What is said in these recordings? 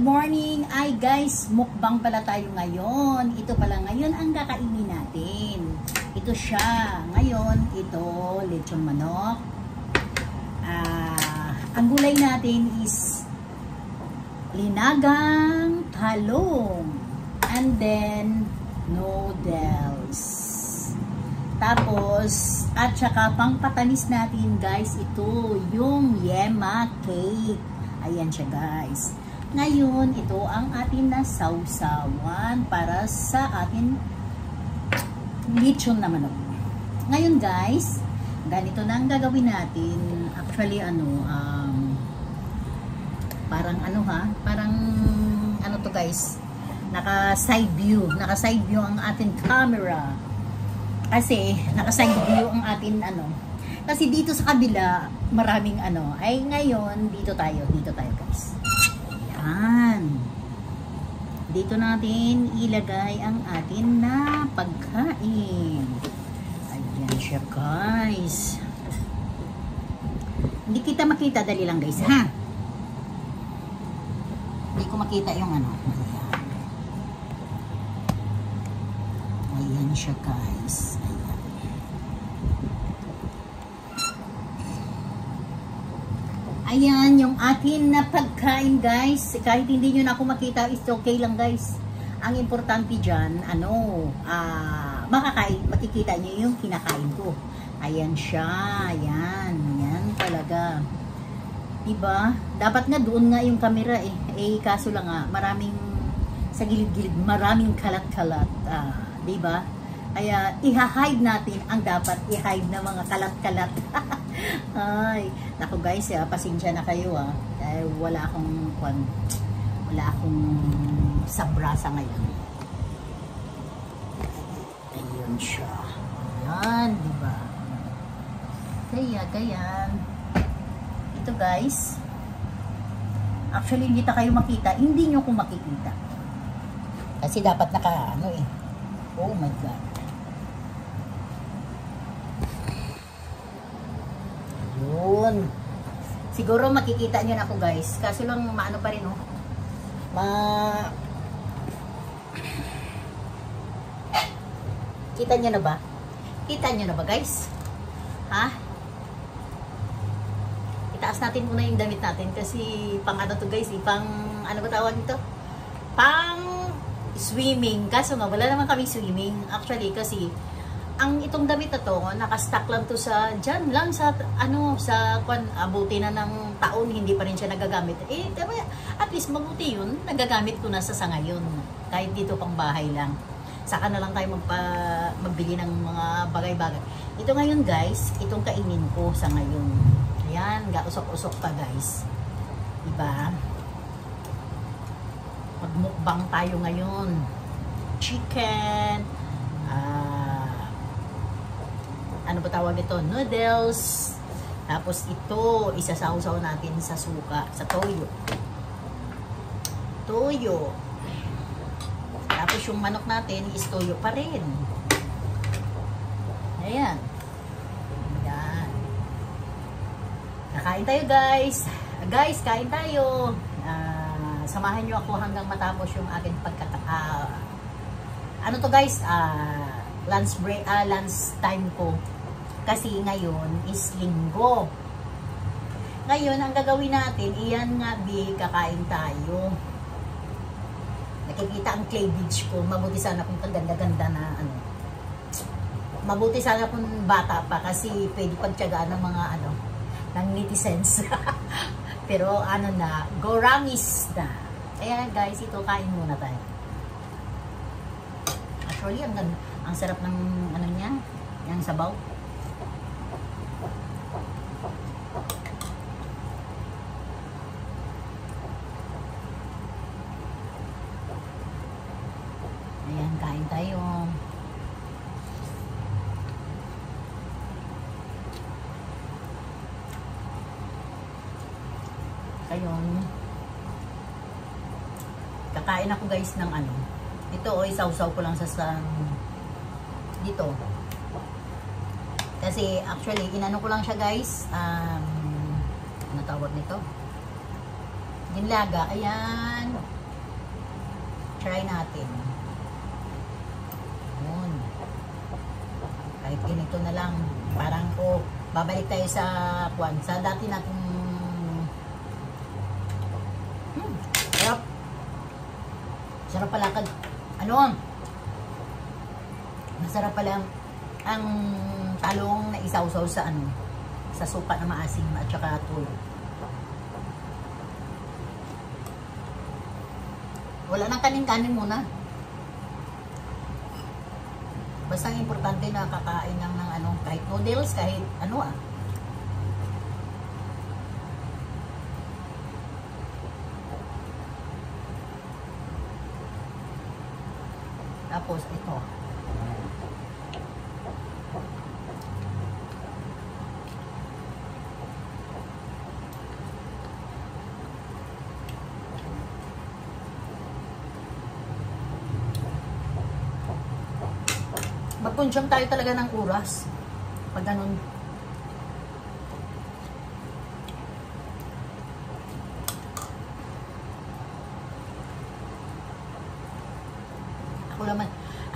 morning! Ay guys, mukbang pala tayo ngayon. Ito pala ngayon ang kakainin natin. Ito siya. Ngayon, ito, lechon manok. Ang gulay natin is linagang talong. And then, noodles. Tapos, at saka pangpatamis natin guys, ito yung yema cake. Ayan siya guys. Ngayon, ito ang atin na sausawan para sa atin lechon na manok. Ngayon guys, ganito na ang gagawin natin. Actually, parang ano to guys, naka side view ang ating camera. Kasi, naka side view ang atin kasi dito sa kabila, maraming ay ngayon, dito tayo guys. Yan. Dito natin ilagay ang atin na pagkain. Ayan siya guys. Hindi kita makita, dali lang guys ha. Hindi ko makita yung Ayan siya guys. Ayan, yung atin na pagkain guys. Kahit hindi nyo na ako makita, is okay lang guys. Ang importante dyan, makikita nyo yung kinakain ko. Ayan siya, ayan. Ayan talaga. Diba? Dapat nga doon nga yung camera kaso lang nga, maraming, sa gilid-gilid, maraming kalat-kalat. Diba? Kaya, i-hide natin ang dapat i-hide na mga kalat-kalat. Ay, naku guys, pasensya na kayo wala akong sabrasa ngayon. Ayun siya. Ayan, diba? Kaya, ito guys, actually hindi kayo makita, hindi nyo ko makikita. Kasi dapat oh my god. Yun. Siguro makikita nyo na ako guys. Kaso lang maano pa rin Kita nyo na ba? Kita nyo na ba guys? Ha? Itaas natin muna yung damit natin kasi pang to guys pang ba tawag nito? Pang swimming. Kaso nga wala naman kami swimming. Actually kasi ang itong damit na to, naka-stock lang to dyan lang sa abuti na ng taon, hindi pa rin siya nagagamit. At least mabuti yun, nagagamit ko na sa ngayon. Kahit dito pang bahay lang. Saka na lang tayo magbili ng mga bagay-bagay. Ito ngayon guys, itong kainin ko sa ngayon. Ayan, usok-usok pa guys. Diba? Magmukbang tayo ngayon. Chicken, ano ba tawag ito? Noodles. Tapos ito, isasawsaw natin sa suka, sa toyo. Toyo. Tapos yung manok natin is toyo pa rin. Ayan. Ayan. Kakain tayo guys. Guys, kain tayo. Samahan nyo ako hanggang matapos yung akin to guys? Lunch break, lunch time ko. Kasi ngayon is linggo. Ngayon, ang gagawin natin, iyan nga, kakain tayo. Nakikita ang cleavage ko. Mabuti sana kung kaganda-ganda na Mabuti sana kung bata pa kasi pwede pagtyagaan ng mga ng netizens. Pero gorangis na. Kaya guys, ito kain muna tayo. Actually, ang sarap ng niya, yung sabaw. Ayan, kain tayo. Ayun. Kakain ako guys ng ito isawsaw ko lang dito. Kasi actually, inano ko lang siya guys. Ano tawag nito? Ginlaga. Ayan. try natin. Yun. Kahit ganito na lang, parang babalik tayo sa sa dati natin. Sarap. Sarap pala masarap pala ang talong na isawsaw sa sa suka na maasim at saka tuyo. Wala nang kanin-kanin muna. Basta ang importante na kakain ng kahit noodles, kahit Tapos ito. Magpunsyam tayo talaga ng oras. Pag ganun.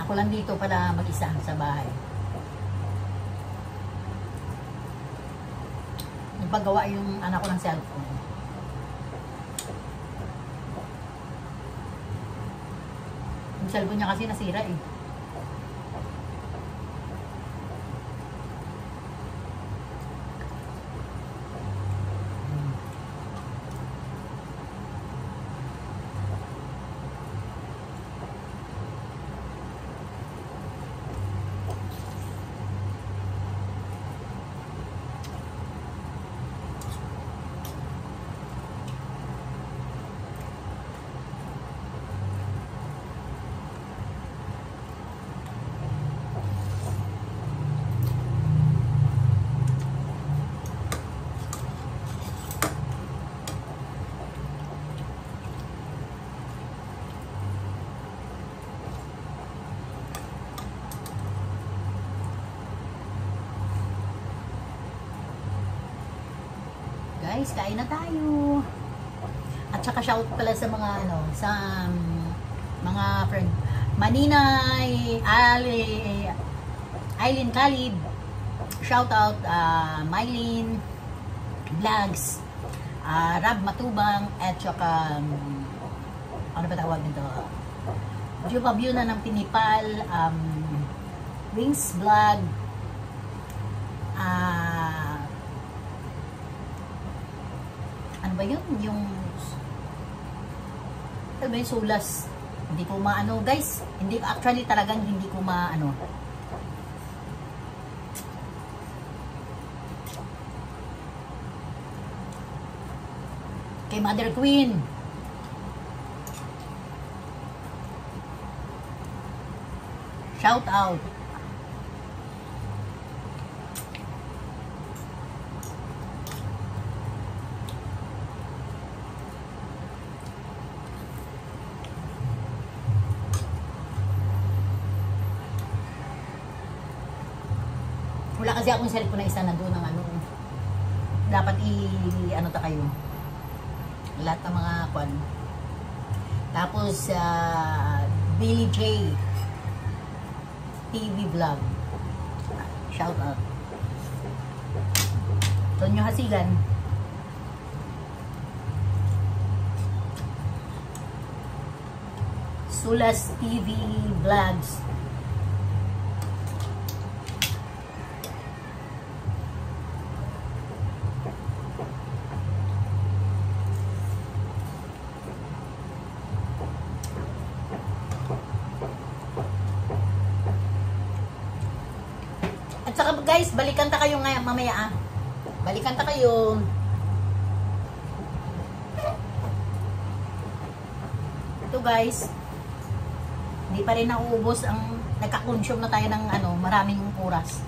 Ako lang dito pala mag-isa sa bahay. Nagpagawa yung anak ko ng cellphone. Yung cellphone niya kasi nasira eh. Guys, kain na tayo. At saka shout pala sa mga sa mga friend. Maninay, Aileen Khalid. Shout out Mylene Vlogs, Rab Matubang, at saka ano ba tawag nito? Juba View na ng Pinipal, Wings Vlog, ano ba yun? Yung sulas. Hindi ko maano, guys. Hindi, actually talagang hindi ko maano. Kay Mother Queen. Shout out. Wala kasi akong cellphone na isa na doon ng dapat ta kayo. Lahat ng mga kwan. Tapos Billy J TV Vlog. Shout out. Tonyo Hasigan. Sulas TV Vlogs. At saka guys, balikan ta kayo ngayon mamaya Balikan ta kayo. Ito guys, hindi pa rin nauubos ang nagka-consume na tayo ng maraming oras.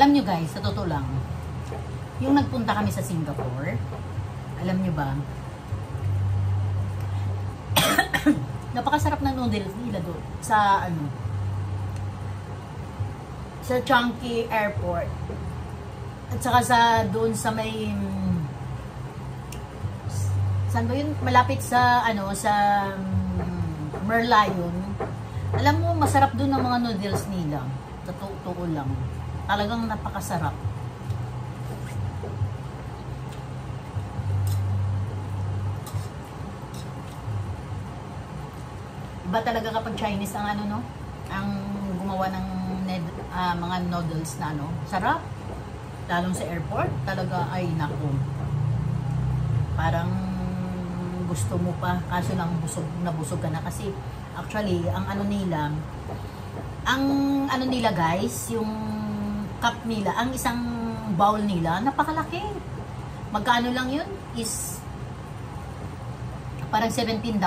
Alam nyo guys, sa totoo lang, yung nagpunta kami sa Singapore, alam nyo ba, napakasarap ng noodles nila doon sa sa Changi Airport. At saka sa doon sa may saan ba yun? Malapit sa sa Merlion. Alam mo, masarap doon ang mga noodles nila. Totoo lang. Talagang napakasarap. Iba talaga kapag Chinese ang ang gumawa ng mga noodles na sarap. Lalong sa airport, talaga ay naku. Parang gusto mo pa, kaso lang nabusog ka na kasi actually, ang nila guys, yung cup nila, ang isang bowl nila, napakalaki. Magkano lang yun? Is parang $17.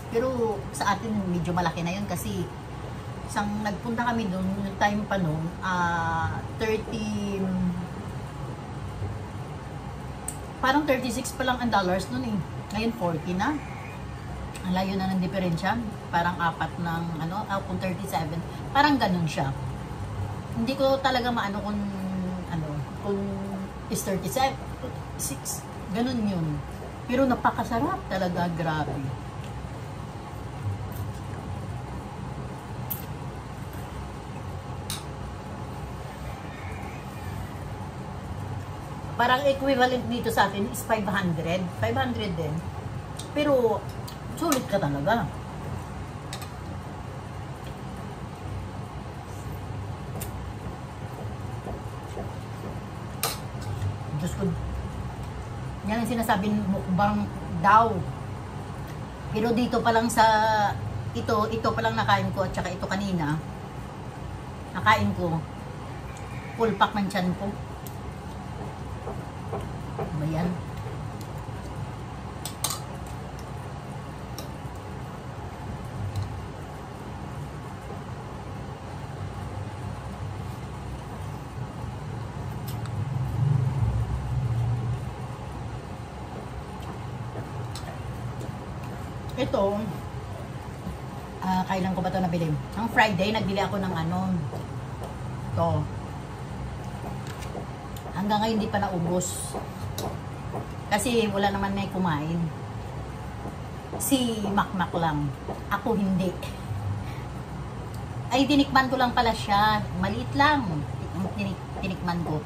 Pero sa atin, medyo malaki na yun kasi isang nagpunta kami doon, yung time pa noon, 36 pa lang ang dollars noon eh. Ngayon 40 na. Ang layo na ng diferensya. Parang apat ng kung 37. Parang ganun siya. Hindi ko talaga maano kung is 37, 6. Ganun yun. Pero napakasarap talaga, grabe. Parang equivalent dito sa atin is 500. 500 din. Pero, sulit ka talaga. Diyos ko. Yan ang sinasabing mukbang daw. Pero dito pa lang sa ito pa lang nakain ko at saka ito kanina. Nakain ko. Full pack ng tiyan ko. Ayan. Ito, kailan ko ba ito nabili? Ang Friday, nagbili ako ng ito. Hanggang ngayon hindi pa naubos. Kasi wala naman may kumain. Si Makmak lang. Ako hindi. Ay, tinikman ko lang pala siya. Maliit lang. Tinikman ko.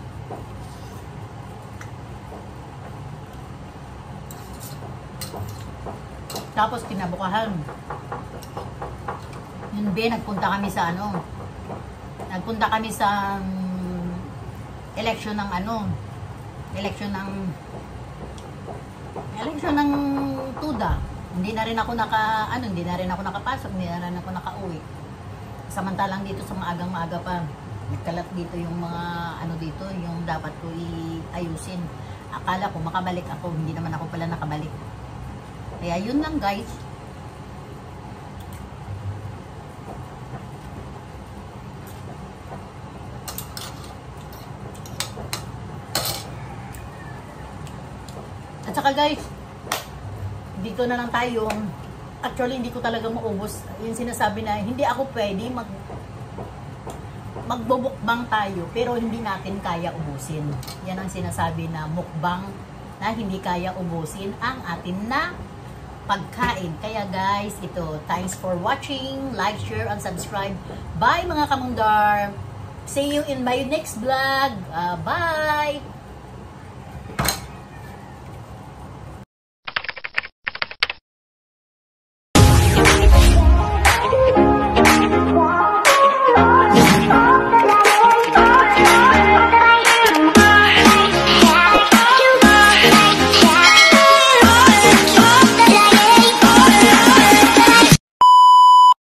Tapos kinabukahan. Yun be, nagpunta kami sa Nagpunta kami sa election ng election ng TUDA. Hindi na rin ako nakapasok, hindi na rin ako nakauwi. Samantalang dito sa maagang-maaga pa, nagkalat dito yung mga dito, yung dapat ko iayusin. Akala ko makabalik ako, hindi naman ako pala nakabalik. Kaya yun lang guys. At saka guys, dito na lang tayo. Actually, hindi ko talaga maubos. Yung sinasabi na, hindi ako pwede magbubukbang tayo, pero hindi natin kaya ubusin. Yan ang sinasabi na mukbang na hindi kaya ubusin ang atin na pagkain. Kaya guys, ito, thanks for watching. Like, share, and subscribe. Bye mga kamundar! See you in my next vlog. Bye!